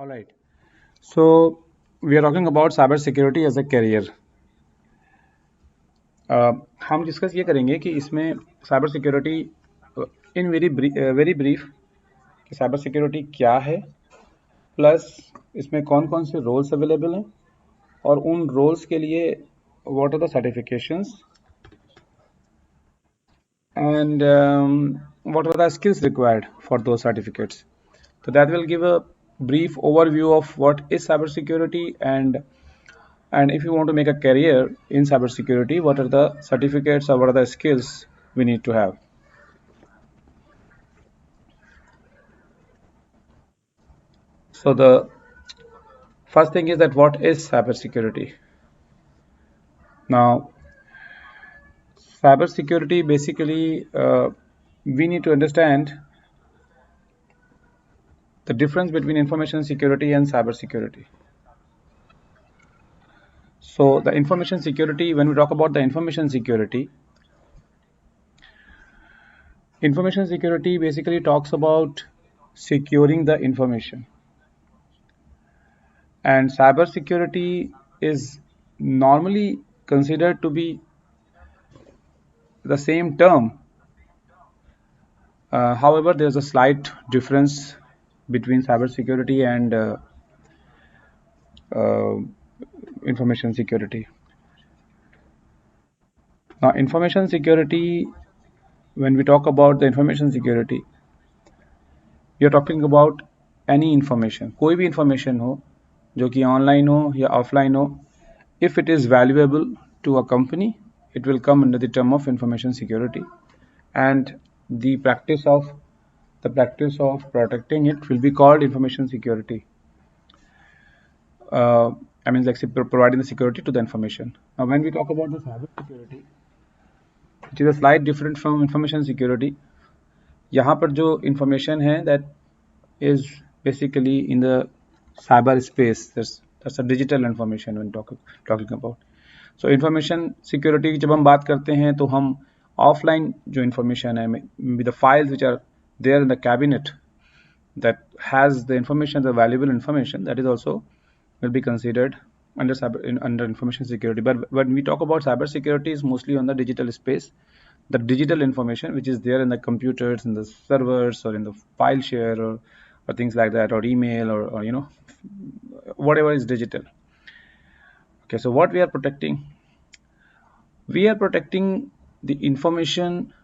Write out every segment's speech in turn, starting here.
All right. So we are talking about cyber security as a career. हम discuss ये करेंगे कि इसमें cyber security in very brief कि साइबर सिक्योरिटी क्या है, प्लस इसमें कौन कौन से रोल्स अवेलेबल हैं और उन रोल्स के लिए what are the certifications and what are the skills required for those certificates. So that will give a brief overview of what is cybersecurity and if you want to make a career in cybersecurity, what are the certificates or what are the skills we need to have. So the first thing is that what is cybersecurity? Now, cybersecurity basically we need to understand the difference between information security and cybersecurity. So the information security, when we talk about the information security basically talks about securing the information. And cyber security is normally considered to be the same term. However, there's a slight difference between cyber security and information security. Now, information security, when we talk about the information security, we are talking about any information, कोई भी information हो जो कि online हो या offline हो, if it is valuable to a company, it will come under the term of information security, and the practice of protecting it will be called information security. I mean, like providing the security to the information. Now, when we talk about the cyber security, which is a slight different from information security, यहाँ पर जो information है that is basically in the cyberspace. That's a digital information when talking about. So information security की जब हम बात करते हैं तो हम offline जो information है, maybe the files which are there in the cabinet that has the information, the valuable information, that is also will be considered under information security. But when we talk about cyber security, is mostly on the digital space, the digital information which is there in the computers, in the servers, or in the file share, or things like that, or email, or you know, whatever is digital. Okay, so what we are protecting? We are protecting the information.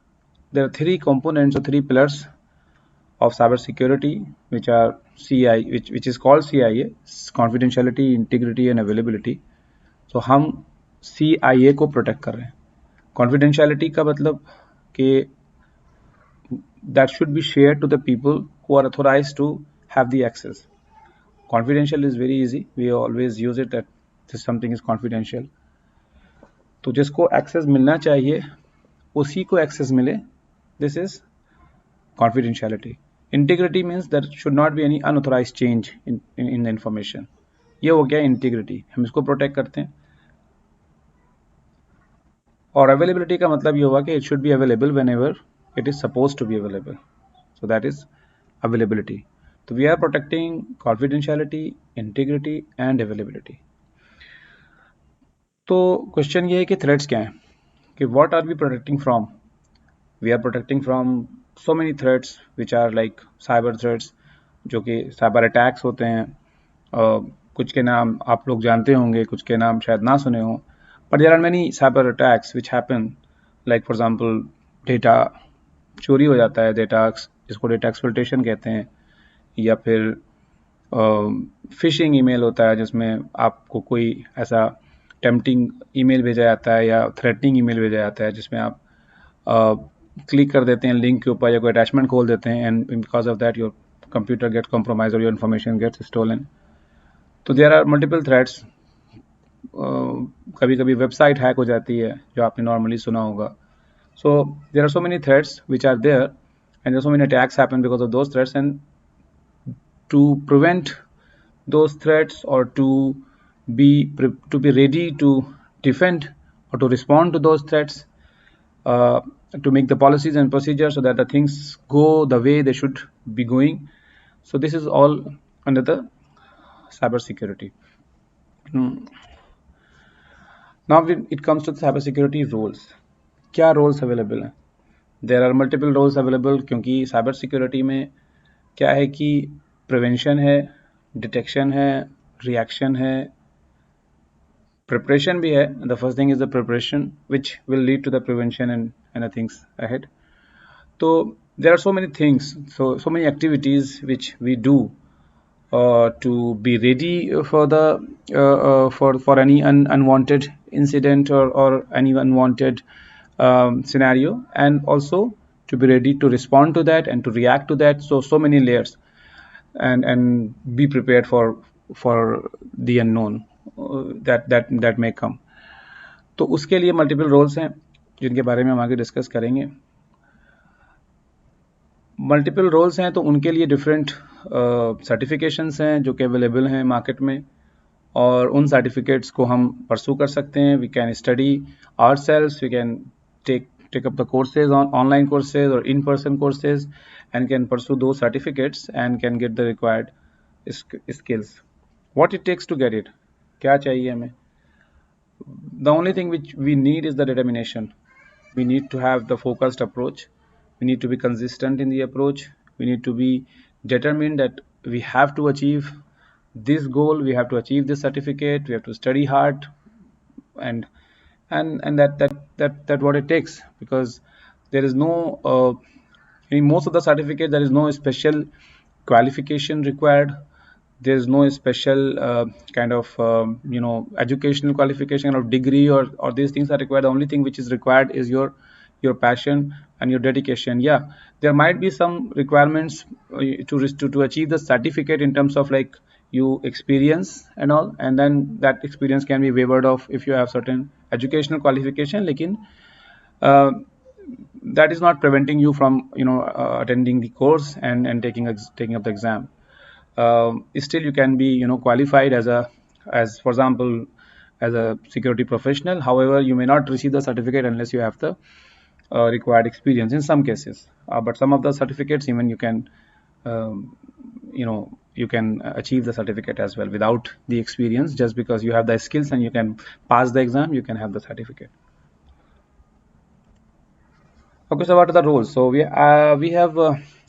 There are three components or three pillars of cybersecurity, which are CI, which is called CIA, confidentiality, integrity, and availability. So हम CIA को protect कर रहे हैं. Confidentiality का मतलब कि that should be shared to the people who are authorized to have the access. Confidential is very easy. We always use it that this something is confidential. तो जिसको access मिलना चाहिए उसी को access मिले. This is confidentiality. Integrity means there should not be any unauthorized change in the information. ये हो गया integrity. हम इसको protect करते हैं. और availability का मतलब ये हुआ कि it should be available whenever it is supposed to be available. So that is availability. So we are protecting confidentiality, integrity and availability. तो क्वेश्चन ये है कि थ्रेट्स क्या हैं, कि what are we protecting from. We are protecting from so many threats which are like cyber threats, जो कि cyber attacks होते हैं. कुछ के नाम आप लोग जानते होंगे, कुछ के नाम शायद ना सुने हों, but there are many cyber attacks which happen. Like for example data चोरी हो जाता है, डेटा जिसको डेटा एक्सप्लॉयटेशन कहते हैं, या फिर फिशिंग ईमेल होता है जिसमें आपको कोई ऐसा टेम्पटिंग ईमेल भेजा जाता है या थ्रेटनिंग ईमेल भेजा जाता है जिसमें आप क्लिक कर देते हैं लिंक के ऊपर या कोई अटैचमेंट खोल देते हैं, and because of that your computer gets compromise और योर इन्फॉर्मेशन गेट्स स्टोलन. तो देयर आर मल्टीपल थ्रेट्स. कभी कभी वेबसाइट हैक हो जाती है, जो आपने नॉर्मली सुना होगा. So there are so many threats which are there, and there are so many attacks happen because of those threats. And to prevent those threats, or to be ready to defend or to respond to those threats, to make the policies and procedures so that the things go the way they should be going. So this is all under the cybersecurity. Now it comes to the cybersecurity roles. क्या roles available हैं? There are multiple roles available क्योंकि cybersecurity में क्या है कि prevention है, detection है, reaction है, preparation भी है. The first thing is the preparation, which will lead to the prevention and the things ahead. So there are so many things, so many activities which we do to be ready for the for any unwanted incident or any unwanted scenario, and also to be ready to respond to that and to react to that. So many layers, and be prepared for the unknown that may come. तो उसके लिए multiple roles हैं जिनके बारे में हम आगे discuss करेंगे. मल्टीपल रोल्स हैं तो उनके लिए डिफरेंट सर्टिफिकेशंस हैं जो कि अवेलेबल हैं मार्केट में, और उन सर्टिफिकेट्स को हम परसू कर सकते हैं. We can study ourselves, we can take up the courses, online courses or in-person courses, and can pursue those certificates and can get the required skills. What it takes to get it? क्या चाहिए हमें? The only thing which we need is the determination. We need to have the focused approach. We need to be consistent in the approach. We need to be determined that we have to achieve this goal, we have to achieve this certificate, we have to study hard, and that what it takes, because there is no in most of the certificates there is no special qualification required. There is no special kind of educational qualification or degree or these things are required. The only thing which is required is your passion and your dedication. Yeah, there might be some requirements to achieve the certificate in terms of like you experience and all, and then that experience can be waived off if you have certain educational qualification. Lekin that is not preventing you from attending the course and taking up the exam. Still you can be qualified as for example as a security professional. However, you may not receive the certificate unless you have the required experience in some cases, but some of the certificates even you can you can achieve the certificate as well without the experience. Just because you have the skills and you can pass the exam, you can have the certificate. Okay, so what are the roles? So we have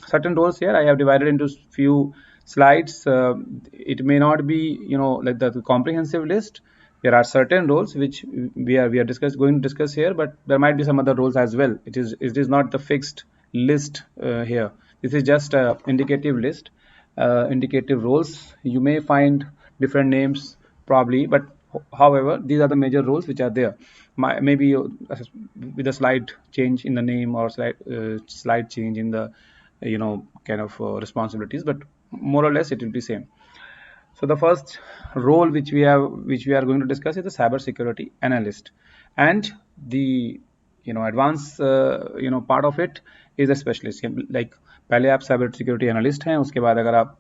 certain roles here. I have divided into few slides. It may not be like the comprehensive list. There are certain roles which we are going to discuss here, but there might be some other roles as well. It is not the fixed list here. This is just a indicative list, indicative roles. You may find different names probably, but however these are the major roles which are there. Maybe with a slight change in the name or slight change in the kind of responsibilities, but more or less it will be same. So the first role which we are going to discuss is the cyber security analyst, and the advanced part of it is a specialist. Like पहले आप cyber security analyst हैं, उसके बाद अगर आप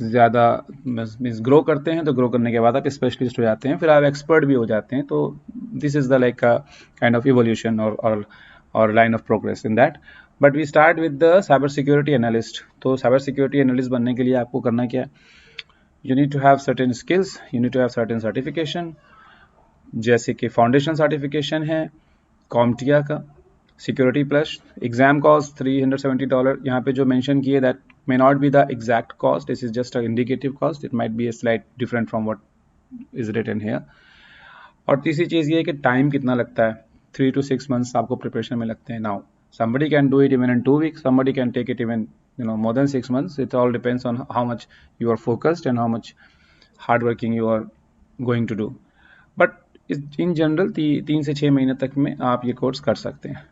ज़्यादा means grow करते हैं तो ग्रो करने के बाद आप स्पेशलिस्ट हो जाते हैं, फिर आप एक्सपर्ट भी हो जाते हैं. तो this is the like kind of evolution और line of progress in that. But we start with the cyber security analyst. तो साइबर सिक्योरिटी एनालिस्ट बनने के लिए आपको करना क्या है? You need to have certain skills, you need to have certain certification, जैसे कि फाउंडेशन सर्टिफिकेशन है कॉम्टिया का, सिक्योरिटी प्लस. Exam cost $370. यहाँ पे जो मेंशन किए that may not be the exact cost. This is just an indicative cost. It might be a slight different from what is written here. और तीसरी चीज़ ये है कि टाइम कितना लगता है. 3 to 6 months आपको प्रिपरेशन में लगते हैं. Now somebody can do it even in 2 weeks. Somebody can take it even more than 6 months. It all depends on how much you are focused and how much hard working you are going to do. But in general 3 से 6 महीने तक में आप ये course कर सकते हैं.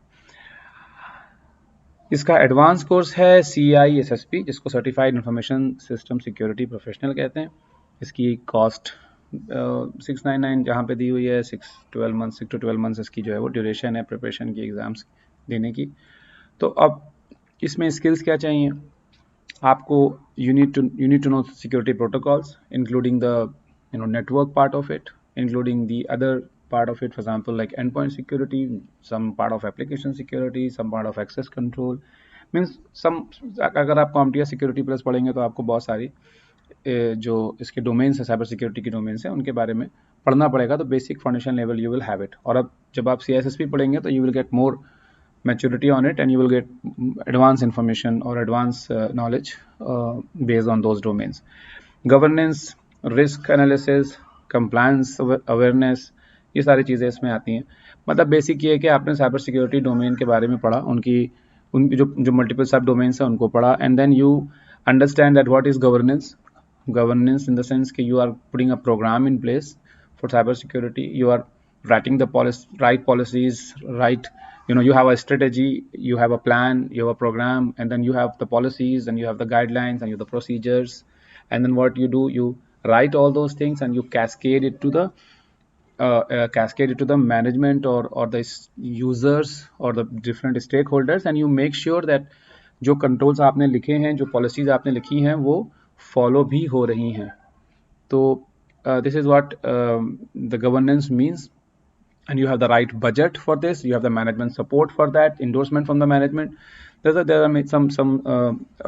इसका एडवांस कोर्स है CISSP, जिसको certified information system security professional कहते हैं. इसकी कॉस्ट 699 जहाँ पे दी हुई है. 6 to 12 months इसकी जो है वो ड्यूरेशन है प्रिपरेशन की, एग्जाम्स देने की. तो अब इसमें स्किल्स क्या चाहिए आपको? You need to know security protocols including the network part of it, including the other part of it, for example like endpoint security, some part of application security, some part of access control. means some अगर आप CompTIA security plus पढ़ेंगे तो आपको बहुत सारी जो इसके domains है, साइबर सिक्योरिटी के डोमेन्स हैं, उनके बारे में पढ़ना पड़ेगा। तो basic foundation level you will have it. और अब जब आप CISSP पढ़ेंगे तो you will get more maturity on it, and you will get advanced information or advanced knowledge based on those domains. Governance, risk analysis, compliance awareness, ये सारी चीज़ें इसमें आती हैं। मतलब बेसिक ये है कि आपने साइबर सिक्योरिटी डोमेन के बारे में पढ़ा, उनकी जो मल्टीपल सब डोमेन्स हैं उनको पढ़ा, and then you understand that what is governance in the sense कि you are putting a programme in place for cyber security. You are writing the right policies, right, you have a strategy, you have a plan, you have a program, and then you have the policies, and you have the guidelines, and you have the procedures, and then what you do, you write all those things and you cascade it to the management or the users or the different stakeholders, and you make sure that जो controls आपने लिखे हैं, जो policies आपने लिखी हैं, वो follow भी हो रही हैं। तो this is what the governance means, and you have the right budget for this, you have the management support for that, endorsement from the management. There are some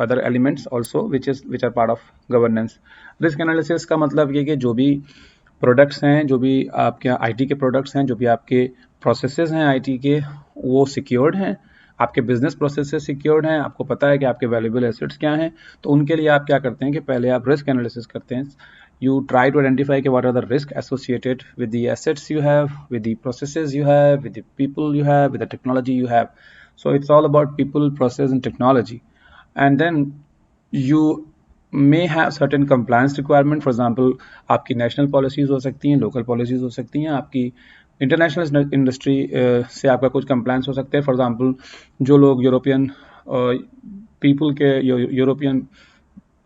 other elements also which are part of governance. Risk analysis का मतलब ये कि जो भी products हैं, जो भी आपके IT के प्रोडक्ट्स हैं, जो भी आपके प्रोसेसेस हैं IT के, वो सिक्योर्ड हैं, आपके बिजनेस प्रोसेसेस सिक्योर्ड हैं, आपको पता है कि आपके वैल्यूएबल एसेट्स क्या हैं। तो उनके लिए आप क्या करते हैं कि पहले आप रिस्क एनालिसिस करते हैं। You try to identify what are the risks associated with the assets you have, with the processes you have, with the people you have, with the technology you have. So it's all about people, process, and technology. And then you may have certain compliance requirement. For example, आपकी national policies हो सकती हैं, local policies हो सकती हैं, आपकी international industry से आपका कुछ compliance हो सकते हैं। For example, जो लोग यूरोपियन people के यूरोपियन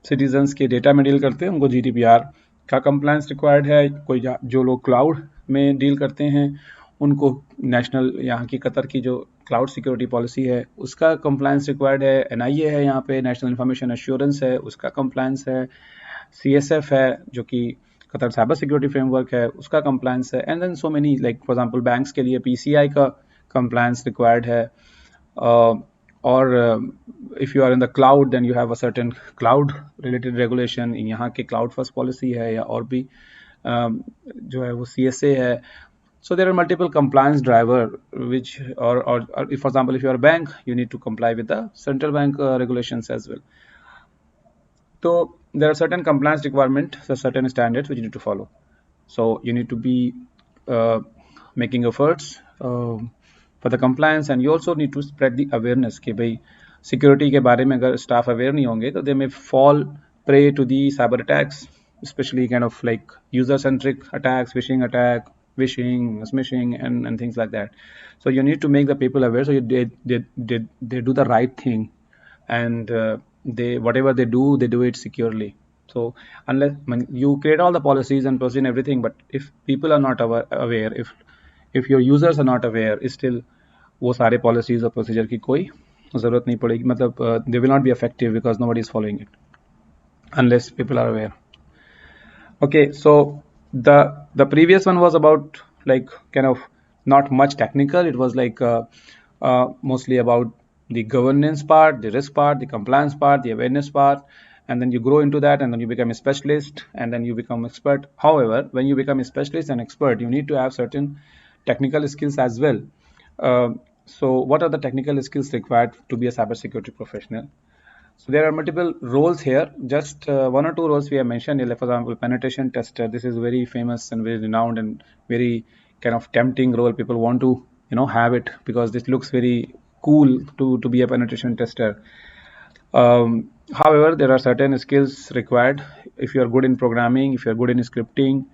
सिटीजन्स के डेटा में डील करते हैं, उनको GDPR का कंप्लायंस रिक्वायर्ड है। कोई जो लोग क्लाउड में डील करते हैं, उनको नेशनल यहाँ की कतर की जो क्लाउड सिक्योरिटी पॉलिसी है उसका कंप्लायंस रिक्वायर्ड है। NIA है यहाँ पे, नेशनल इंफॉर्मेशन एश्योरेंस है, उसका कंप्लायंस है। CSF है जो कि कतर साइबर सिक्योरिटी फ्रेमवर्क है, उसका कंप्लायंस है। And then so many, like for example banks के लिए PCI का कंप्लायंस रिक्वायर्ड है। और if you are in the cloud, then you have a certain cloud related regulation. यहाँ के cloud first policy है, या और भी जो है वो CSA है। So there are multiple compliance driver which or if, for example, if you are a bank, you need to comply with the central bank regulations as well. So there are certain compliance requirements, certain standards which you need to follow. So you need to be making efforts for the compliance, and you also need to spread the awareness कि भाई security के बारे में अगर staff aware नहीं होंगे तो they may fall prey to the cyber attacks, especially kind of like user-centric attacks, phishing attack, smishing, and things like that. So you need to make the people aware. So they do the right thing, and whatever they do it securely. So unless you create all the policies and procedures and everything, but if people are not aware, if your users are not aware, still वो सारे policies और procedure की कोई ज़रूरत नहीं पड़ेगी। मतलब they will not be effective because nobody is following it unless people are aware. Okay, so the previous one was about like kind of not much technical. It was like mostly about the governance part, the risk part, the compliance part, the awareness part, and then you grow into that, and then you become a specialist, and then you become expert. However, when you become a specialist and expert, you need to have certain technical skills as well. So what are the technical skills required to be a cybersecurity professional? So there are multiple roles here. Just one or two roles we have mentioned. Like for example, penetration tester. This is very famous and very renowned and very kind of tempting role. People want to have it because this looks very cool to be a penetration tester. However, there are certain skills required. If you are good in programming, if you are good in scripting,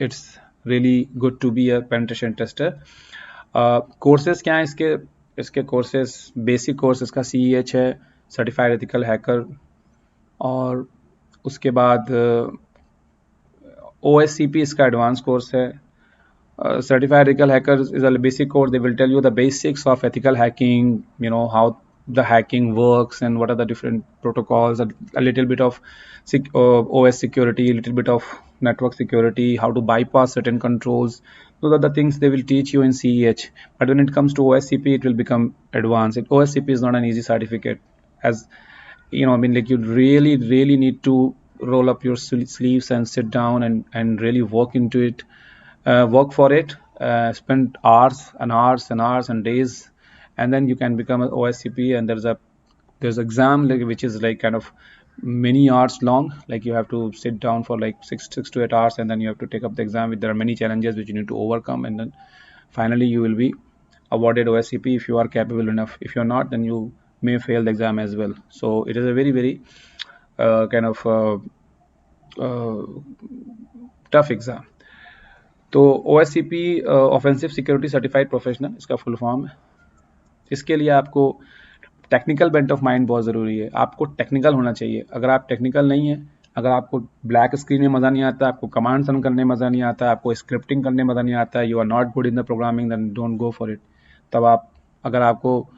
it's really good to be a penetration tester. Courses क्या है इसके courses? Basic course इसका CEH है, certified ethical hacker, और उसके बाद OSCP इसका advance course है। Certified ethical hacker is a basic course. They will tell you the basics of ethical hacking, how the hacking works and what are the different protocols, a little bit of OS security, a little bit of network security, how to bypass certain controls. Those are the things they will teach you in CEH. But when it comes to OSCP, it will become advanced. OSCP is not an easy certificate, as I mean, like, you really need to roll up your sleeves and sit down and really work into it, work for it, spend hours and hours and hours and days, and then you can become an OSCP. And there's exam, like, which is like kind of many hours long. Like, you have to sit down for like six to 8 hours, and then you have to take up the exam. There are many challenges which you need to overcome, and then finally you will be awarded OSCP if you are capable enough. If you're not, then you may fail the exam as well. So it is a very kind of uh, tough exam. तो OSCP offensive security certified professional, इसका full form है. इसके लिए आपको technical bent of mind बहुत ज़रूरी है. आपको टेक्निकल होना चाहिए. अगर आप टेक्निकल नहीं है, अगर आपको ब्लैक स्क्रीन में मज़ा नहीं आता, आपको कमांड रन करने में मज़ा नहीं आता, आपको स्क्रिप्टिंग करने में मज़ा नहीं आता, you are not good in the programming, then don't go for it. तब अगर आपको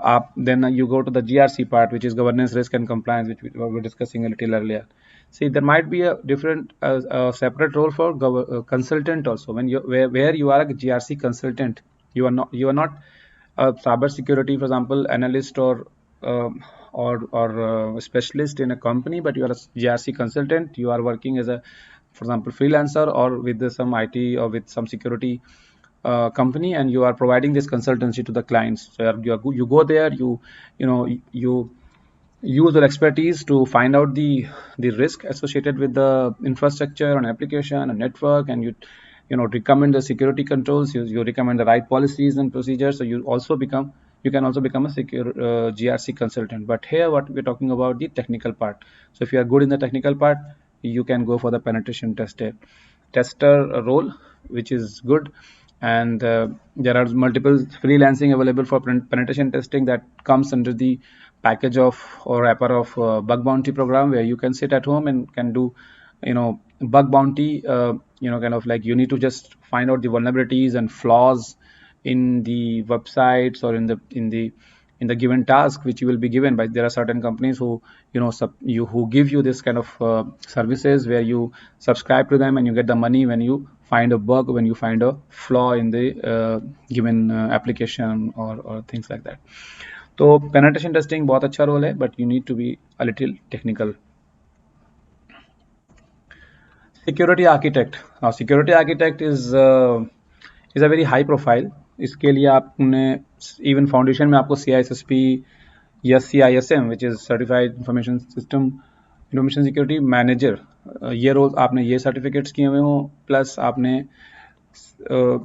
आप then you go to the GRC part, which is governance, risk and compliance, which we were discussing a little earlier. See, there might be a different separate role for consultant also. When where you are a GRC consultant, you are not a cyber security, for example, analyst or specialist in a company, but you are a GRC consultant. You are working as a, for example, freelancer or with some IT or with some security company, and you are providing this consultancy to the clients. So you go there, you use your expertise to find out the risk associated with the infrastructure and application and network, and recommend the security controls. You recommend the right policies and procedures. So you can also become a secure GRC consultant. But here what we're talking about, the technical part. So if you are good in the technical part, you can go for the penetration tester role, which is good. And there are multiple freelancing available for penetration testing that comes under the package of or wrapper of bug bounty program, where you can sit at home and can do bug bounty. Kind of like, you need to just find out the vulnerabilities and flaws in the websites or in the given task which you will be given by. There are certain companies who who give you this kind of services, where you subscribe to them and you get the money when you find a bug, when you find a flaw in the given application or things like that. तो penetration testing बहुत अच्छा role है, but you need to be a little technical. Security architect. Now, security architect is a very high profile. इसके लिए आपने even foundation में आपको CISSP या CISM, which is Certified Information Security Manager, ये रोल आपने ये सर्टिफिकेट्स किए हुए हो. प्लस आपने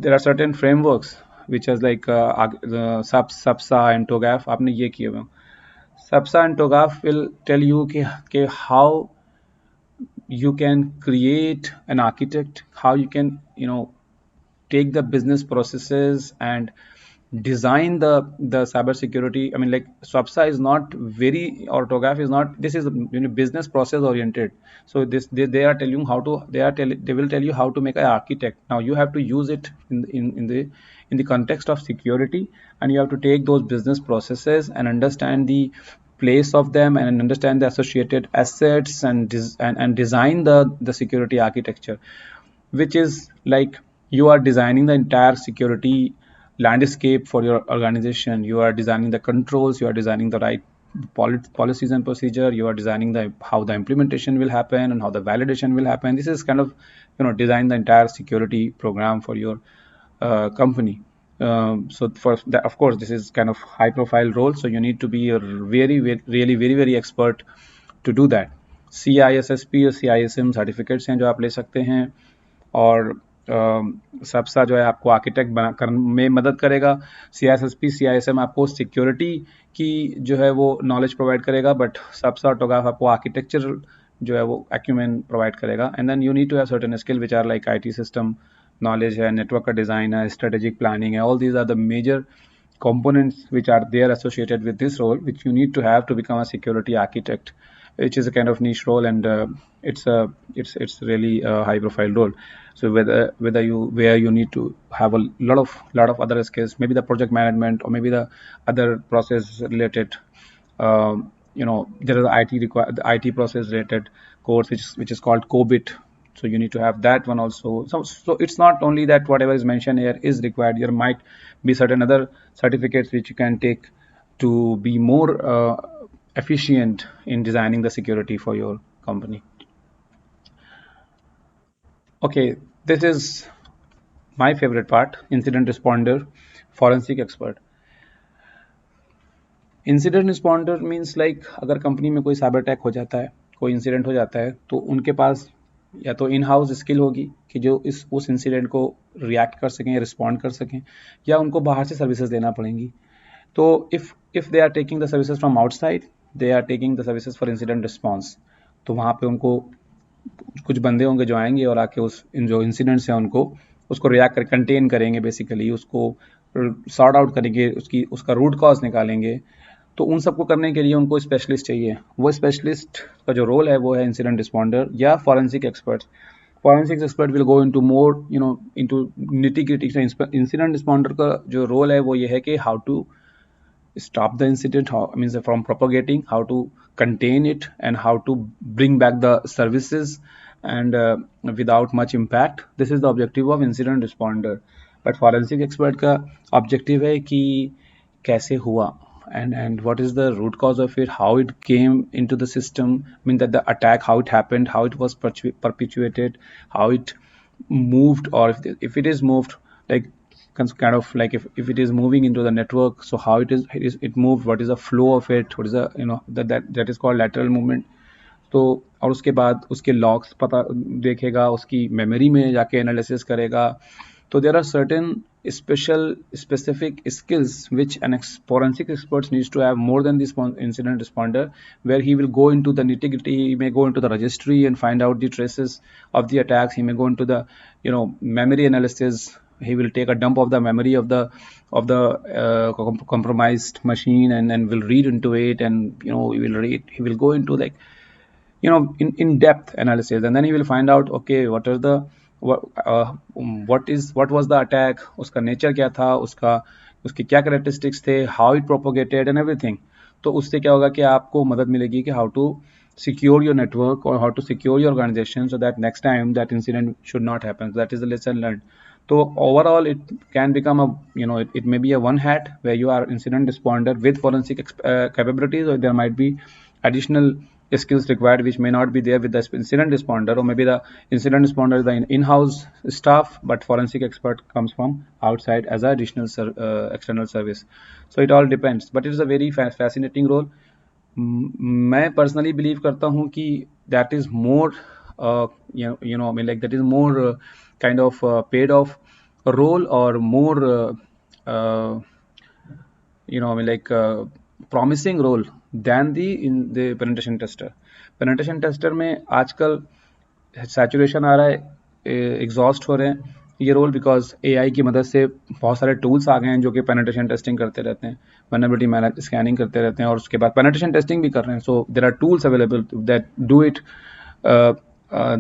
there are certain frameworks which is like SAPSA and TOGAF, आपने ये किए हुए हो. SAPSA and TOGAF will tell you कि how you can create an architect, how you can take the business processes and design the cyber security. I mean, like, SAPSA is not very, or TOGAF is not, this is business process oriented. So they are telling how to, they will tell you how to make an architect. Now you have to use it in the context of security, and you have to take those business processes and understand the place of them and understand the associated assets and design the security architecture, which is like you are designing the entire security landscape for your organization. You are designing the controls, you are designing the right policies and procedure, you are designing how the implementation will happen and how the validation will happen. This is kind of design the entire security program for your company. So for that, of course, this is kind of high profile role, so you need to be a really very expert to do that. CISSP और CISM certificates हैं जो आप ले सकते हैं, और सबसा जो है आपको आर्किटेक्ट में मदद करेगा. CISSP CISM आपको सिक्योरिटी की जो है वो नॉलेज प्रोवाइड करेगा, बट सबसा और टोगाफ आपको आर्किटेक्चर जो है वो एक्यूमेन प्रोवाइड करेगा. And then you need to have certain skill which are like IT system knowledge है, नेटवर्क का डिज़ाइन है, स्ट्रेटेजिक प्लानिंग है. All these are the major components which are there associated with this role, which you need to have to become a security architect, which is a kind of niche role, and it's really a high profile role. So where you need to have a lot of other skills, maybe the project management or maybe the other process related, there is the IT process related course which is called COBIT. So you need to have that one also. So it's not only that whatever is mentioned here is required. There might be certain other certificates which you can take to be more efficient in designing the security for your company. Okay, this is my favorite part, incident responder, forensic expert. Incident responder means like अगर company में कोई cyber attack हो जाता है, कोई incident हो जाता है, तो उनके पास या तो इन हाउस स्किल होगी कि जो इस उस इंसिडेंट को रिएक्ट कर सकें, रिस्पॉन्ड कर सकें, या उनको बाहर से सर्विसेज देना पड़ेंगी. तो if they are taking the services from outside, they are taking the services for incident response. तो वहाँ पे उनको कुछ बंदे होंगे जो आएंगे और आके उस जो इंसिडेंट्स हैं उनको उसको रिएक्ट कर कंटेन करेंगे, बेसिकली उसको सॉर्ट आउट करेंगे, उसका रूट कॉज निकालेंगे. तो उन सबको करने के लिए उनको स्पेशलिस्ट चाहिए. वो स्पेशलिस्ट का जो रोल है वो है इंसिडेंट रिस्पॉन्डर या forensic expert. Forensic expert will go into more into nitty gritty. Incident responder का जो रोल है वो ये है कि how to stop the incident, how means from propagating, how to contain it, and how to bring back the services and without much impact. This is the objective of incident responder. But forensic expert का objective है कि कैसे हुआ, and what is the root cause of it, how it came into the system, I mean that the attack, how it happened, how it was perpetuated, how it moved, or if it is moved, like kind of like if it is moving into the network, so how it moved, what is the flow of it, what is the that is called lateral movement. तो और उसके बाद उसके logs पता देखेगा, उसकी memory में जाके एनालिसिस करेगा. तो there are certain specific skills which an forensic expert needs to have more than this incident responder, where he will go into the nitty gritty. He may go into the registry and find out the traces of the attacks. He may go into the memory analysis. He will take a dump of the memory of the compromised machine, and then will read into it, and he will go into like in depth analysis, and then he will find out, okay, what are the what was the attack, उसका nature क्या था, उसके क्या characteristics थे, how it propagated and everything. तो उससे क्या होगा कि आपको मदद मिलेगी कि how to secure your network or how to secure your organization so that next time that incident should not happen. So that is the lesson learned. So overall, it can become it may be a one hat where you are incident responder with forensic capabilities, or there might be additional skills required which may not be there with the incident responder, or maybe the incident responder is the in-house staff, but forensic expert comes from outside as an additional external service. So it all depends, but it is a very fascinating role. मैं personally believe करता हूँ कि that is more I mean like that is more kind of paid off role, or more I mean like promising role than the penetration tester. Penetration tester में आजकल saturation आ रहा है, exhaust हो रहे हैं ये रोल, बिकॉज एआई की मदद से बहुत सारे टूल्स आ गए हैं जो कि पेनिट्रेशन टेस्टिंग करते रहते हैं, वल्नरेबिलिटी स्कैनिंग करते रहते हैं, और उसके बाद पेनिट्रेशन टेस्टिंग भी कर रहे हैं. So there are tools available that do it.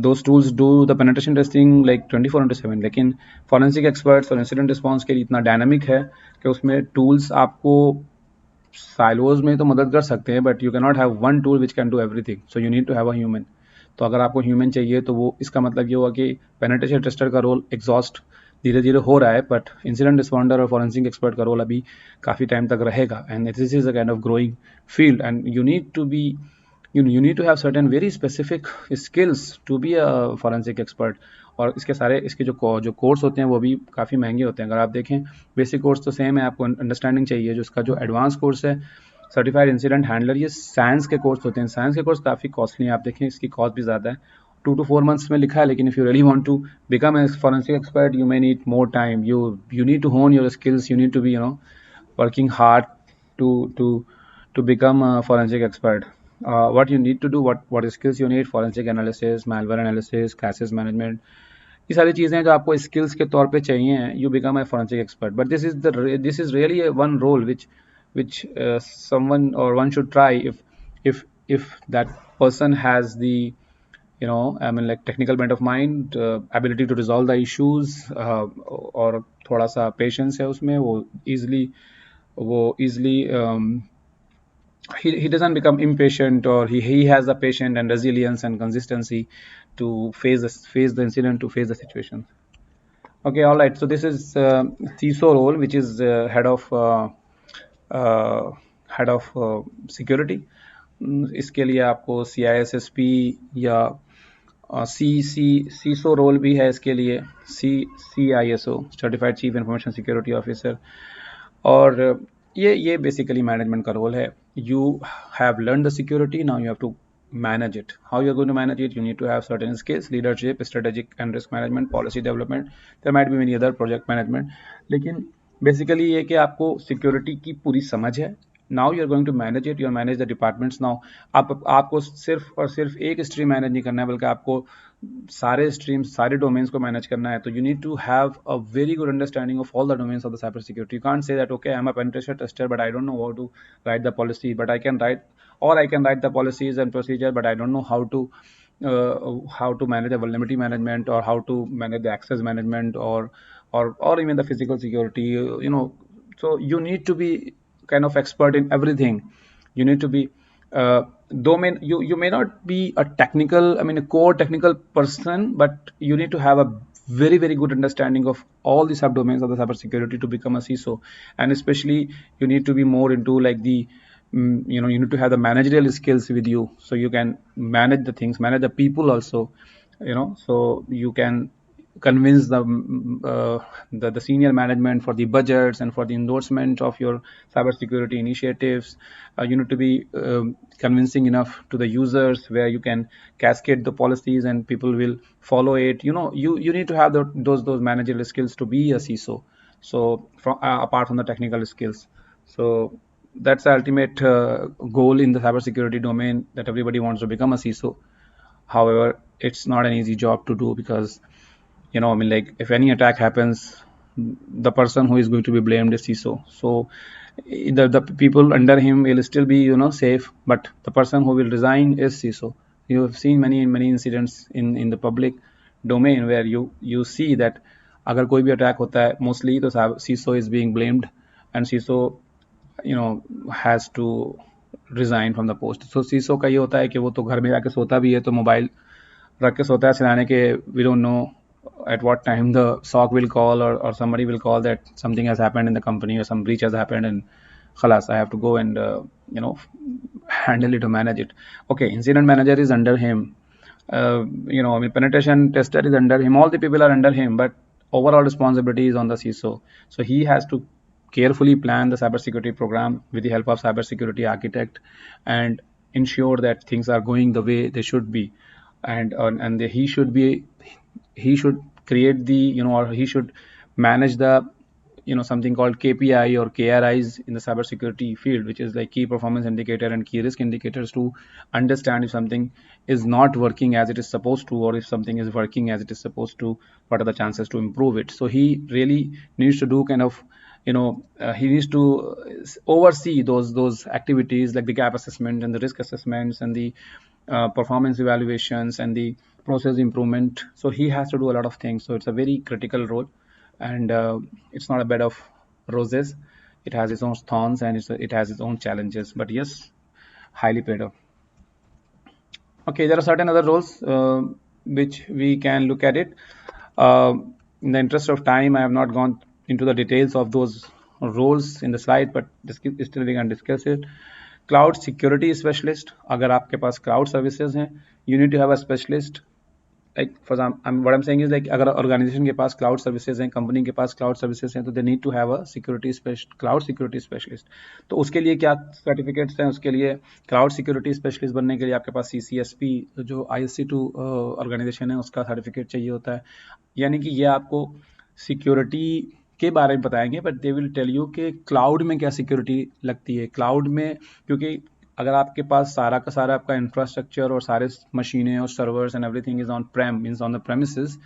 those tools do the penetration testing like 24/7. लेकिन फॉरेंसिक एक्सपर्ट्स और इंसिडेंट रिस्पॉन्स के लिए इतना डायनामिक है कि उसमें टूल्स आपको साइलोज में तो मदद कर सकते हैं, but you can not have one tool which can do everything. So you need to have a human. तो अगर आपको ह्यूमन चाहिए तो वो इसका मतलब ये हुआ कि पेनिट्रेशन टेस्टर का रोल एग्जॉस्ट धीरे धीरे हो रहा है, बट इंसिडेंट रिस्पॉन्डर और फॉरेंसिक एक्सपर्ट का रोल अभी काफ़ी टाइम तक रहेगा. And this is a kind of growing field, and you need to be you need to have certain very specific skills to be a forensic expert. और इसके जो course होते हैं वो भी काफ़ी महंगे होते हैं. अगर आप देखें बेसिक कोर्स तो सेम है, आपको अंडरस्टैंडिंग चाहिए. जो इसका जो एडवांस कोर्स है सर्टिफाइड इंसिडेंट हैंडलर, ये साइंस के कोर्स होते हैं. साइंस के कोर्स काफ़ी कॉस्टली हैं, आप देखें इसकी कॉस्ट भी ज़्यादा है. 2 to 4 months में लिखा है, लेकिन if you really want to become a forensic expert you may need more time. You need to hone your skills, you need to be working hard to become a forensic expert. What you need to do, what skills you need: forensic analysis, malware analysis, crisis management. ये सारी चीज़ें जो आपको skills के तौर पे चाहिए हैं, you become a forensic expert. But this is really one role which someone or one should try if that person has the I mean like technical bent of mind, ability to resolve the issues, और थोड़ा सा patience है उसमें, वो easily he doesn't become impatient, or he has the patience and resilience and consistency to face the incident, to face the situation. Okay, all right. So this is CISO role, which is head of security. इसके लिए आपको CISSP या CISO role भी है इसके लिए, CISO certified chief information security officer. और ये बेसिकली मैनेजमेंट का रोल है। You have learn the security, now you have to manage it. How you're going to manage it? You need to have certain skills: leadership, strategic and risk management, policy development. There might be many other, project management. लेकिन basically ये कि आपको security की पूरी समझ है। Now you are going to manage it, you are manage the departments. Now आपको सिर्फ और सिर्फ एक स्ट्रीम मैनेज नहीं करना है, बल्कि आपको सारे स्ट्रीम्स, सारे डोमेन्स को मैनेज करना है। तो you need to have a very good understanding of all the domains of the cyber security. You can't say that okay I am a penetration tester but I don't know how to write the policy, but I can write, or I can write the policies and procedure, but I don't know how to manage the vulnerability management, or how to manage the access management, or even the physical security. So you need to be kind of expert in everything. You need to be domain. You may not be a technical, a core technical person, but you need to have a very very good understanding of all the subdomains of the cybersecurity to become a CISO. And especially you need to be more into like the you need to have the managerial skills with you, so you can manage the things, manage the people also, so you can convince the senior management for the budgets and for the endorsement of your cybersecurity initiatives. You need to be convincing enough to the users, where you can cascade the policies and people will follow it. You need to have those managerial skills to be a CISO. So apart from the technical skills, so that's the ultimate goal in the cybersecurity domain, that everybody wants to become a CISO. However, it's not an easy job to do, because like if any attack happens, the person who is going to be blamed is CISO. So the people under him will still be safe, but the person who will resign is CISO. You have seen many incidents in the public domain where you see that अगर कोई भी attack होता है, mostly तो CISO is being blamed, and CISO has to resign from the post. So CISO का ये होता है कि वो तो घर में जाके सोता भी है, तो मोबाइल रख के सोता है सिराने के, we don't know at what time the SOC will call, or somebody will call that something has happened in the company, or some breach has happened, and khalas, I have to go and handle it or manage it. Okay, incident manager is under him, penetration tester is under him, all the people are under him, but overall responsibility is on the CISO. So he has to carefully plan the cybersecurity program with the help of cybersecurity architect, and ensure that things are going the way they should be. And he should create the or he should manage the something called KPI or KRIs in the cybersecurity field, which is like key performance indicator and key risk indicators, to understand if something is not working as it is supposed to, or if something is working as it is supposed to, what are the chances to improve it. So he really needs to do kind of he needs to oversee those activities, like the gap assessment and the risk assessments and the performance evaluations and the process improvement. So he has to do a lot of things. So it's a very critical role, and it's not a bed of roses. It has its own thorns, and it has its own challenges, but yes, highly paid off. Okay, there are certain other roles which we can look at it. In the interest of time, I have not gone into the details of those roles in the slide, but still we can discuss it. Cloud security specialist, अगर आपके पास cloud services हैं, you need to have a specialist. Like for example, what I'm saying is, like अगर organization के पास cloud services हैं, company के पास cloud services हैं, तो they need to have a cloud security specialist. तो उसके लिए क्या certificates हैं? उसके लिए cloud security specialist बनने के लिए आपके पास CCSP, जो ISC2 organization है, उसका certificate चाहिए होता है। यानी कि ये आपको security के बारे में बताएंगे, but they will tell you कि क्लाउड में क्या सिक्योरिटी लगती है। क्लाउड में, क्योंकि अगर आपके पास सारा का सारा आपका इंफ्रास्ट्रक्चर और सारे मशीनें और servers and everything is on Prem, means on the premises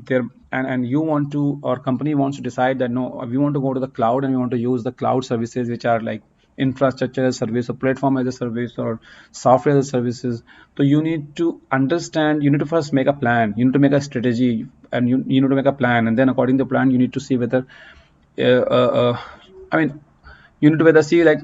there, and you want to, or company wants to decide that no, we want to go to the cloud and we want to use the cloud services which are like infrastructure as a service or platform as a service or software as a services. So you need to understand, you need to first make a plan, you need to make a strategy, and you need to make a plan, and then according to the plan you need to see whether you need to whether see like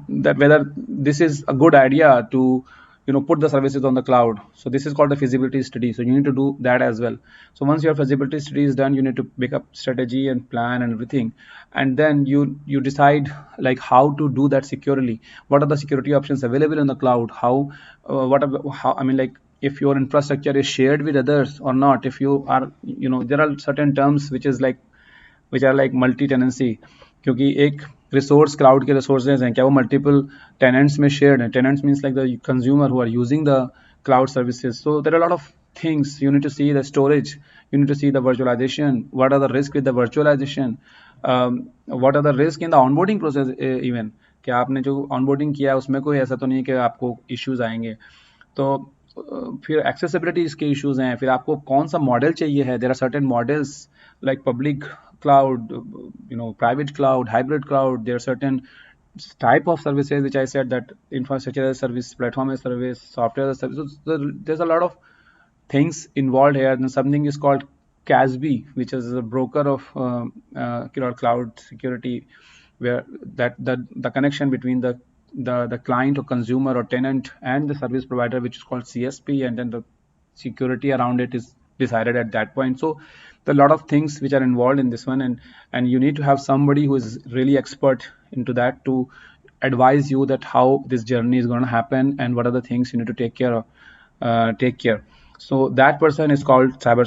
that whether this is a good idea to put the services on the cloud. So this is called the feasibility study. So you need to do that as well. So once your feasibility study is done, you need to make up strategy and plan and everything, and then you decide like how to do that securely. What are the security options available in the cloud? How I mean, like, if your infrastructure is shared with others or not. If you are, there are certain terms which are like multi tenancy, क्योंकि एक resource cloud के resources हैं, क्या वो multiple tenants में shared हैं? Tenants means like the consumer who are using the cloud services. So there are a lot of things. You need to see the storage, you need to see the virtualization, what are the risks with the virtualization, what are the risks in the onboarding process, even कि आपने जो onboarding किया है उसमें कोई ऐसा तो नहीं कि आपको issues आएंगे. तो फिर एक्सेसिबिलिटी के इश्यूज हैं. फिर आपको कौन सा मॉडल चाहिए है. There are certain models like public cloud, private cloud, hybrid cloud. There are certain type of services which I said, that infrastructure as a service, platform as a service, software as a service. So there's a lot of things involved here. And something is called CASB, which is a broker of cloud security, where the connection between the client or consumer or tenant and the service provider, which is called CSP, and then the security around it is decided at that point. So there are a lot of things which are involved in this one, and you need to have somebody who is really expert into that to advise you that how this journey is going to happen and what are the things you need to take care. So that person is called cyber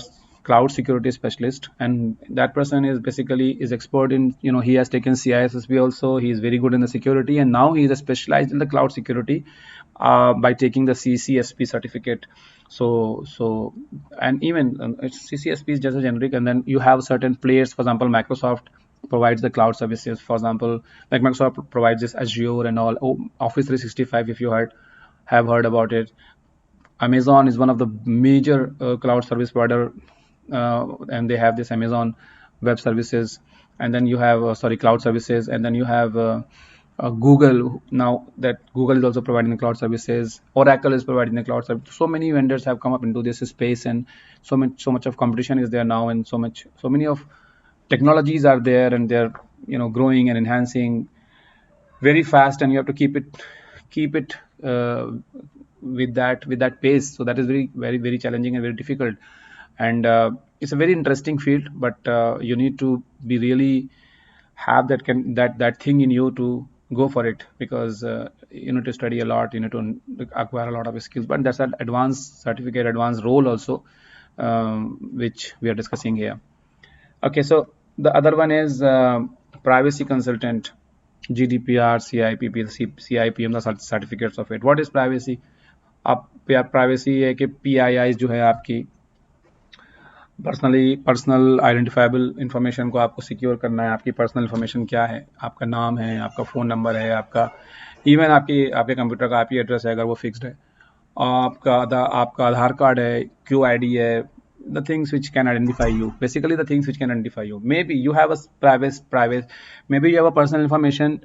cloud security specialist, and that person is basically is expert in, he has taken CISSP also. He is very good in the security, and now he is specialized in the cloud security by taking the CCSP certificate. So and even CCSP is just a generic, and then you have certain players. For example, Microsoft provides the cloud services. For example, like Microsoft provides this Azure and all. Office 365, if you have heard about it. Amazon is one of the major cloud service provider, and they have this Amazon Web Services, and then you have cloud services, and then you have Google. Now that Google is also providing the cloud services, Oracle is providing the cloud service. So many vendors have come up into this space, and so much of competition is there now, and so many of technologies are there, and they're growing and enhancing very fast, and you have to keep it with that pace. So that is very challenging and very difficult, and it's a very interesting field, but you need to be really have that thing in you to go for it, because you need to study a lot, you need to acquire a lot of skills. But that's an advanced certificate, advanced role also, which we are discussing here. Okay, so the other one is privacy consultant, GDPR, CIPM, the certificates of it. What is privacy? आप privacy है कि PII जो है आपकी personal identifiable information को आपको secure करना है. आपकी पर्सनल इंफॉर्मेशन क्या है? आपका नाम है, आपका फ़ोन नंबर है, आपका इवन आपके कंप्यूटर का IP एड्रेस है अगर वो फिक्स्ड है, आपका आधार कार्ड है, QID है, the things which can identify you, basically the things which can identify you. Maybe you have a private, maybe you have a personal information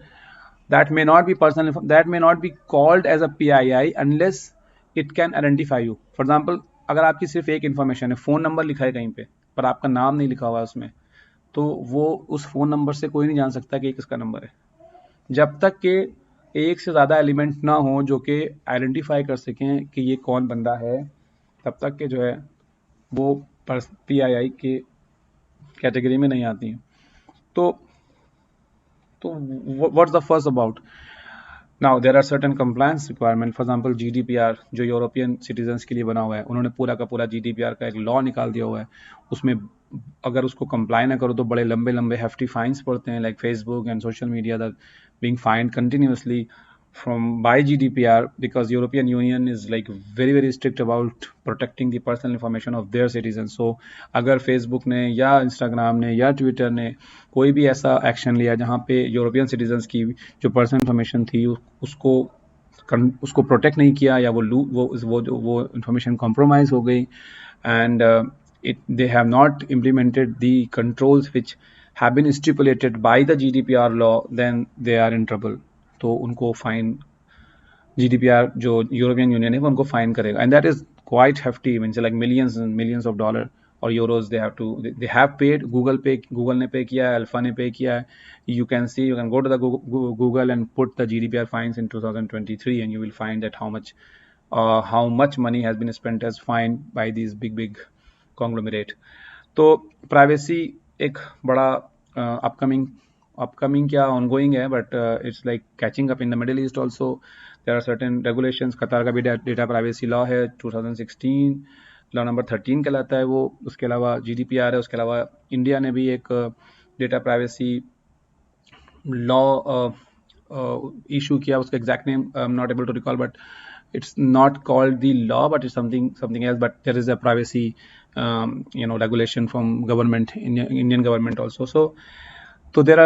that may not be that may not be called as a PII unless it can identify you. For example, अगर आपकी सिर्फ एक information है, phone number लिखा है कहीं पे पर आपका नाम नहीं लिखा हुआ है उसमें, तो वो उस फ़ोन नंबर से कोई नहीं जान सकता कि किसका नंबर है, जब तक कि एक से ज़्यादा एलिमेंट ना हो जो कि आइडेंटिफाई कर सकें कि ये कौन बंदा है, तब तक के जो है वो PII के कैटेगरी में नहीं आती हैं. तो what's the first about. Now there are certain compliance requirement. For example GDPR जो यूरोपियन सिटीजन्स के लिए बना हुआ है, उन्होंने पूरा का पूरा GDPR का एक लॉ निकाल दिया हुआ है. उसमें अगर उसको कंप्लाई ना करो तो बड़े लंबे हेफ्टी फाइन्स पड़ते हैं. Like Facebook and social media that being find continuously by GDPR, because European Union is like very strict about protecting the personal information of their citizens. So अगर Facebook ने या Instagram ने या Twitter ने कोई भी ऐसा एक्शन लिया जहाँ पे यूरोपियन सिटीजन्स की जो पर्सनल इंफॉर्मेशन थी उसको प्रोटेक्ट नहीं किया, या वो इंफॉर्मेशन कॉम्प्रोमाइज हो गई, and they have not implemented the controls which have been stipulated by the GDPR law, then they are in trouble. तो उनको फाइन GDPR जो यूरोपियन यूनियन है वो उनको फाइन करेगा, and that is quite hefty. Means like millions of dollar और euros they have paid. Google ने pay किया है, अल्फा ने पे किया है. You can go to the Google and put the GDPR fines in 2023 and you will find that how much how much money has been spent as fine by these big conglomerate. तो privacy एक बड़ा upcoming क्या ongoing है, but it's like catching up in the Middle East also. There are certain regulations. Qatar का भी data privacy law है 2016, law number 13 कहलाता है वो. उसके अलावा GDPR है. उसके अलावा इंडिया ने भी एक डेटा प्राइवेसी लॉ इशू किया. उसका exact name I am not able to recall, but it's not called the law, but it's something else. But there is a privacy regulation from government, Indian government also. So there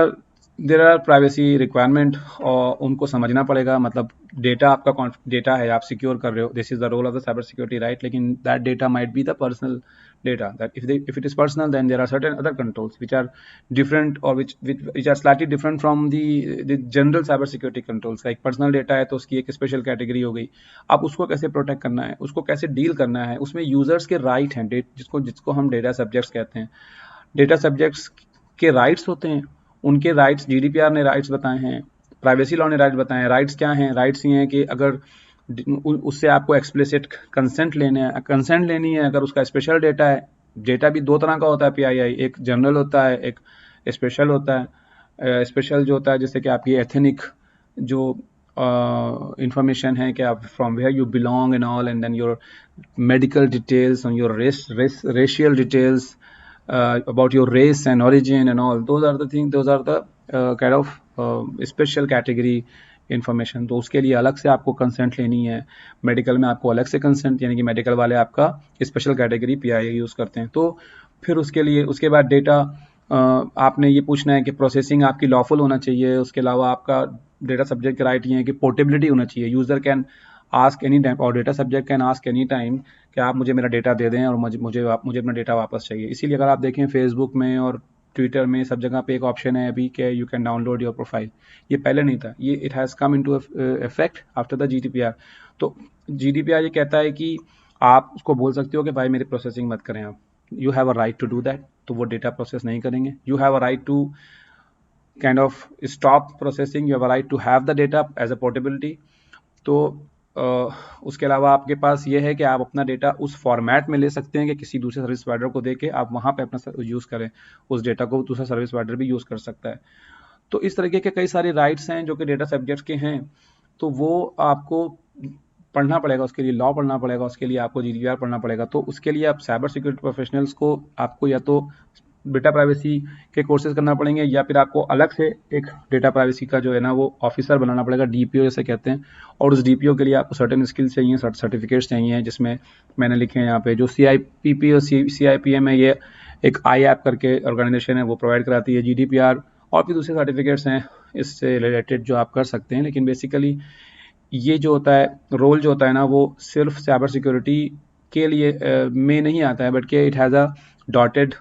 are privacy requirement, और उनको समझना पड़ेगा. मतलब data आपका data है, आप secure कर रहे हो, this is the role of the cyber security, right. लेकिन that data might be the personal data, that if it is personal, then there are certain other controls which are different, or which are slightly different from the general cyber security controls. Like personal data है तो उसकी एक special category हो गई. आप उसको कैसे protect करना है, उसको कैसे डील करना है, उसमें यूजर्स के राइट हैं, जिसको हम डेटा सब्जेक्ट्स कहते हैं. डेटा सब्जेक्ट्स के राइट्स होते हैं, उनके राइट्स GDPR ने राइट्स बताए हैं, प्राइवेसी लॉ ने राइट्स बताए हैं. राइट्स क्या हैं? राइट्स ये हैं कि अगर उससे आपको एक्सप्लिसिट कंसेंट लेनी है. अगर उसका स्पेशल डेटा है, डेटा भी दो तरह का होता है PII, एक जनरल होता है, एक स्पेशल होता है. स्पेशल जो होता है जैसे कि आपकी एथनिक जो इंफॉर्मेशन है कि आप from where you belong and all, and then your medical details on your racial details about your race and origin and all. Those are the things, those are the kind of special category information. तो उसके लिए अलग से आपको consent लेनी है. Medical में आपको अलग से कंसेंट, यानी कि मेडिकल वाले आपका स्पेशल कैटेगरी PII यूज़ करते हैं. तो फिर उसके बाद डेटा आपने ये पूछना है कि प्रोसेसिंग आपकी लॉफुल होना चाहिए. उसके अलावा आपका डेटा सब्जेक्ट का राइट ये है कि पोर्टेबिलिटी होना चाहिए. User can ask any time, और data subject can ask any time कि आप मुझे मेरा डेटा दे दें और मुझे अपना डेटा वापस चाहिए. इसीलिए अगर आप देखें फेसबुक में और ट्विटर में सब जगह पे एक ऑप्शन है अभी कि you can download your profile. ये पहले नहीं था, ये it has come into effect after the GDPR. तो GDPR ये कहता है कि आप उसको बोल सकते हो कि भाई मेरी प्रोसेसिंग मत करें आप. You have a right to do that. तो वो डेटा प्रोसेस नहीं करेंगे. You have a right to kind of stop processing. You have a right to have the data as a portability. तो उसके अलावा आपके पास ये है कि आप अपना डेटा उस फॉर्मेट में ले सकते हैं कि किसी दूसरे सर्विस प्रोवाइडर को देके आप वहाँ पे अपना यूज़ करें. उस डेटा को दूसरा सर्विस प्रोवाइडर भी यूज़ कर सकता है. तो इस तरीके के कई सारे राइट्स हैं जो कि डेटा सब्जेक्ट्स के हैं. तो वो आपको पढ़ना पड़ेगा, उसके लिए लॉ पढ़ना पड़ेगा, उसके लिए आपको GDPR पढ़ना पड़ेगा. तो उसके लिए आप साइबर सिक्योरिटी प्रोफेशनल्स को आपको या तो डेटा प्राइवेसी के कोर्सेज करना पड़ेंगे, या फिर आपको अलग से एक डेटा प्राइवेसी का जो है ना वो ऑफिसर बनाना पड़ेगा, DPO जैसे कहते हैं. और उस DPO के लिए आपको सर्टेन स्किल्स चाहिए, सर्टिफिकेट्स चाहिए, जिसमें मैंने लिखे हैं यहाँ पे. जो CIPP और CIPM है, ये एक IAP करके ऑर्गेनाइजेशन है, वो प्रोवाइड कराती है. GDPR और भी दूसरे सर्टिफिकेट्स हैं इससे रिलेटेड जो आप कर सकते हैं. लेकिन बेसिकली ये जो होता है रोल जो होता है ना, वो सिर्फ साइबर सिक्योरिटी के लिए में नहीं आता है, बट कि it has a dotted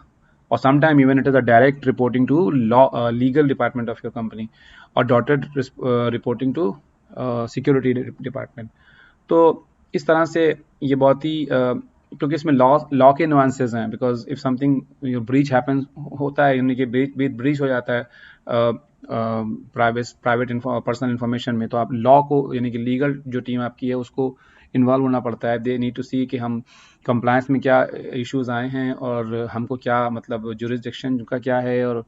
or sometime even it is a direct reporting to legal department of your company, or dotted reporting to security department. तो इस तरह से ये बहुत ही क्योंकि इसमें लॉ के नुआंसेस हैं, because if something breach happens होता है, यानी कि ब्रीच हो जाता है प्राइवेट पर्सनल इन्फॉर्मेशन में, तो आप लॉ को, यानी कि लीगल जो टीम आपकी है उसको इन्वॉल्व होना पड़ता है. दे नीड टू सी कि हम कंप्लायंस में क्या इश्यूज आए हैं, और हमको क्या मतलब जुरिसडिक्शन का क्या है, और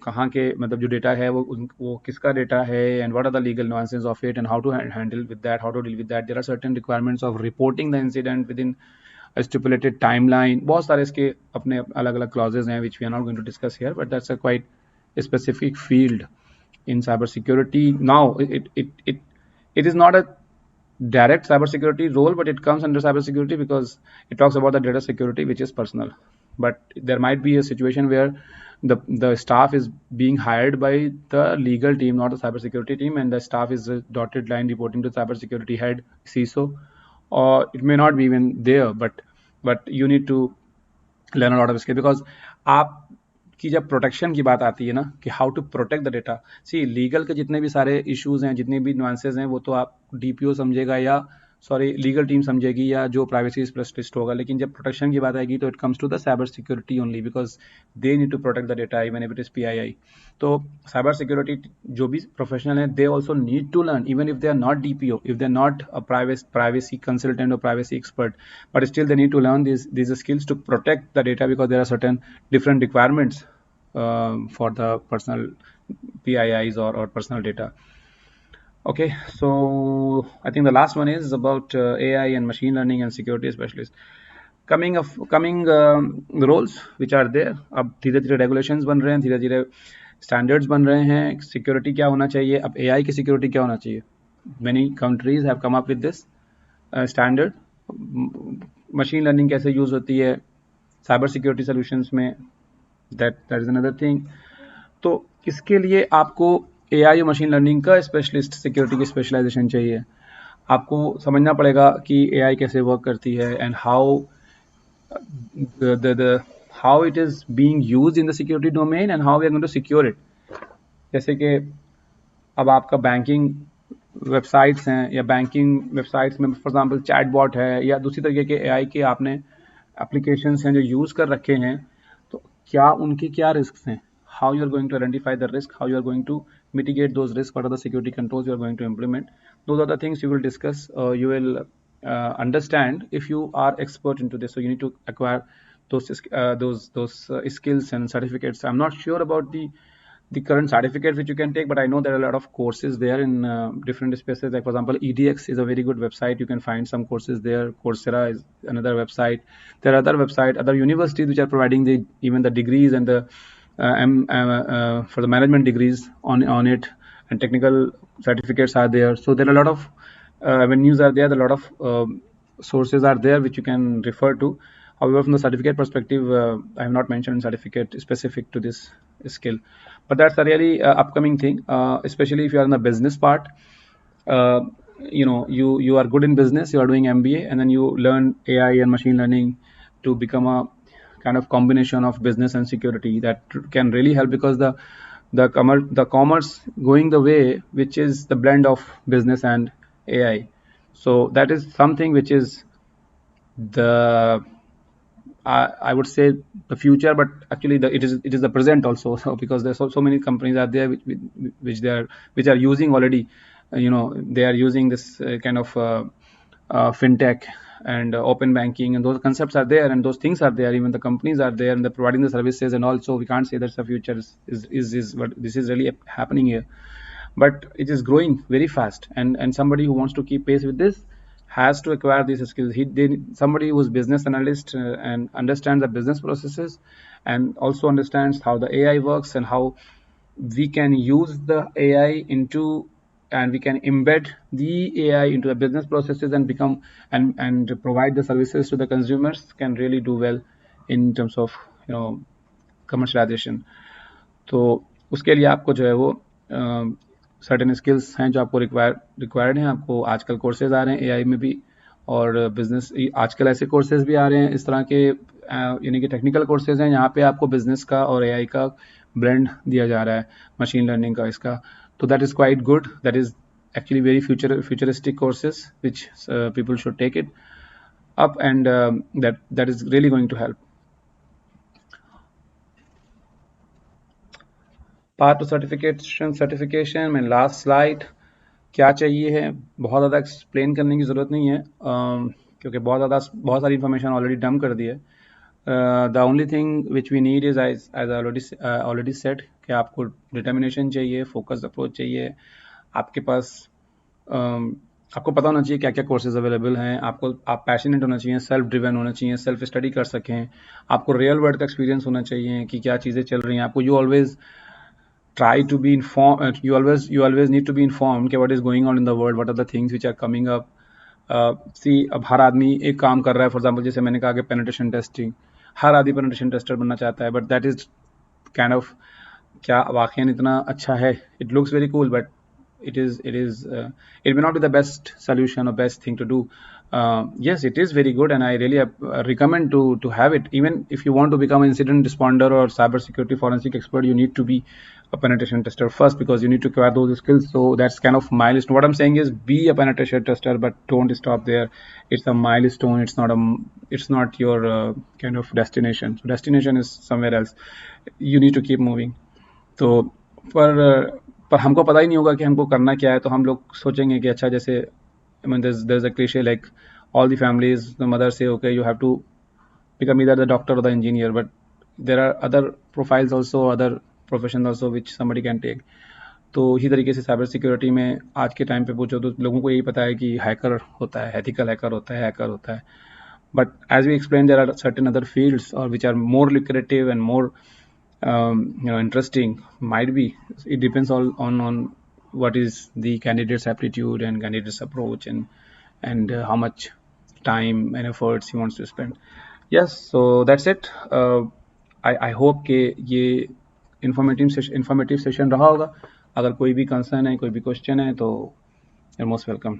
कहाँ के मतलब जो डेटा है वो किसका डेटा है, and what are the legal nuances of it, and how to handle with that, how to deal with that. There are certain requirements of reporting the incident within stipulated timeline. बहुत सारे इसके अपने अलग अलग clauses हैं which we are not going to discuss here, but that's a quite specific field in cyber security. Now it is not a direct cyber security role, but it comes under cyber security because it talks about the data security which is personal. But there might be a situation where the staff is being hired by the legal team, not the cyber security team, and the staff is a dotted line reporting to cyber security head, CISO, or it may not be even there, but you need to learn a lot of skill, because आप की जब protection की बात आती है ना कि how to protect the data, सी लीगल के जितने भी सारे इश्यूज हैं, जितने भी नुआंसेस हैं, वो तो आप DPO समझेगा या सॉरी लीगल टीम समझेगी या जो प्राइवेसी स्पेशलिस्ट होगा, लेकिन जब प्रोटेक्शन की बात आएगी तो it comes to the cyber security only, because they need to protect the data even if it is PII. तो साइबर सिक्योरिटी जो भी प्रोफेशनल है, they also need to learn even if they are not DPO, if they're not a privacy consultant or privacy expert, but still they need to learn these skills to protect the data, because there are certain different requirements for the personal PIIs or personal data. Okay, so I think the last one is about AI and machine learning and security specialist. Coming roles which are there. अब धीरे धीरे regulations बन रहे हैं, धीरे धीरे standards बन रहे हैं. Security क्या होना चाहिए, अब AI की security क्या होना चाहिए. Many countries have come up with this standard. Machine learning कैसे use होती है cyber security solutions में, that is another thing. तो इसके लिए आपको AI और मशीन लर्निंग का स्पेशलिस्ट, सिक्योरिटी की स्पेशलाइजेशन चाहिए. आपको समझना पड़ेगा कि AI कैसे वर्क करती है and how it is being used in the security domain and how we are going to secure it. जैसे कि अब आपका बैंकिंग वेबसाइट्स हैं या बैंकिंग वेबसाइट्स में फॉर एग्जांपल चैटबॉट है या दूसरी तरीके के AI के आपने एप्लीकेशंस हैं जो यूज़ कर रखे हैं, तो क्या उनके क्या रिस्क हैं, how you are going to identify the risk, how you are going to mitigate those risks, what are the security controls you are going to implement. Those are the things you will discuss, you will understand if you are expert into this. So you need to acquire those skills and certificates. I'm not sure about the current certificate which you can take, but I know there are a lot of courses there in different spaces. Like for example, EDX is a very good website. You can find some courses there. Coursera is another website. There are other websites, other universities which are providing even the degrees and the for the management degrees on it, and technical certificates are there. So there are a lot of avenues are there, a lot of sources are there which you can refer to. However, from the certificate perspective, I have not mentioned certificate specific to this skill, but that's a really upcoming thing, especially if you are in the business part. You are good in business, you are doing MBA, and then you learn AI and machine learning to become a kind of combination of business and security that can really help, because the commerce going the way which is the blend of business and AI. So that is something which is the I would say the future, but actually it is the present also. So because there's so many companies out there which are using already, they are using this kind of fintech and open banking, and those concepts are there and those things are there. Even the companies are there and they're providing the services, and also we can't say that's the future is what this is really happening here. But it is growing very fast, and somebody who wants to keep pace with this has to acquire these skills. Somebody who is business analyst and understands the business processes, and also understands how the AI works and how we can use the AI and we can embed the AI into the business processes and become and provide the services to the consumers, can really do well in terms of commercialization. तो उसके लिए आपको जो है वो certain skills हैं जो आपको रिक्वायर्ड हैं. आपको आजकल कोर्सेज आ रहे हैं AI में भी, और बिजनेस आजकल ऐसे कोर्सेज भी आ रहे हैं इस तरह के, यानी कि टेक्निकल कोर्सेज हैं. यहाँ पे आपको बिजनेस का और AI का ब्लेंड दिया जा रहा है, मशीन लर्निंग का इसका. तो that is quite good. That is actually very futuristic courses which people should take it up, and that is really going to help. Path to certification में लास्ट स्लाइड क्या चाहिए है, बहुत ज़्यादा एक्सप्लेन करने की ज़रूरत नहीं है, क्योंकि बहुत सारी इंफॉर्मेशन ऑलरेडी डम कर दी है. The only thing which we need is as already set कि आपको डिटर्मिनेशन चाहिए, फोकस अप्रोच चाहिए, आपके पास आपको पता होना चाहिए क्या क्या कोर्सेज अवेलेबल हैं, आप पैशनेट होना चाहिए, सेल्फ ड्रिवन होना चाहिए, सेल्फ स्टडी कर सकें, आपको रियल वर्ल्ड का एक्सपीरियंस होना चाहिए कि क्या चीज़ें चल रही हैं. आपको you always try to be informed, you always need to be informed what is going on in the world, what are the things which are coming up. See, अब हर आदमी एक काम कर रहा है. फॉर एग्जांपल जैसे मैंने कहा कि पेनिट्रेशन टेस्टिंग, हर आदमी पेनिट्रेशन टेस्टर बनना चाहता है, but that is kind of क्या वाकई इतना अच्छा है. It looks very cool, but it may not be the best solution or best thing to do. yes, it is very good, and I really recommend to have it. Even if you want to become an incident responder or cybersecurity forensic expert, you need to be a penetration tester first, because you need to acquire those skills. So that's kind of milestone. What I'm saying is, be a penetration tester, but don't stop there. It's a milestone. It's not your kind of destination. So destination is somewhere else. You need to keep moving. तो पर हमको पता ही नहीं होगा कि हमको करना क्या है, तो हम लोग सोचेंगे कि अच्छा, जैसे I mean, there's a cliche like all the families, the mother say, okay, you have to become either the doctor or the engineer, but there are other profiles also, other professions also which somebody can take. तो इसी तरीके से cyber security में आज के time पे पूछो तो लोगों को यही पता है कि हैकर होता है, एथिकल हैकर होता है, हैकर होता है. But as we explained, there are certain other fields or which are more lucrative and more interesting. Might be, it depends all on what is the candidate's aptitude and candidate's approach, and how much time and efforts he wants to spend. Yes, so that's it. I hope कि ये informative session रहा होगा. अगर कोई भी concern है, कोई भी question है, तो you're most welcome.